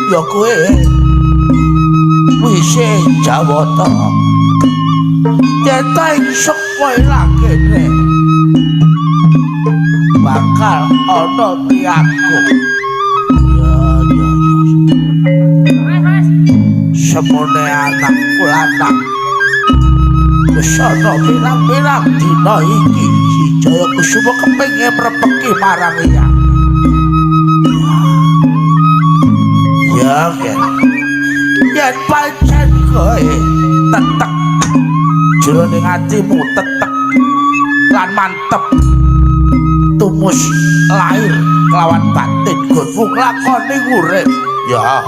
ya kowe wise Jawata yen ta isuk kowe lakene bakal ana tiaku semone anakku lanang wis ana pirang-pirang dina iki si Jaya Kusuma kepengin mrepeki marang iya ya kan yen pancen kowe tetek jroning atimu tetek lan mantep tumus lahir kelawan batin gunmu nglakoni urip ya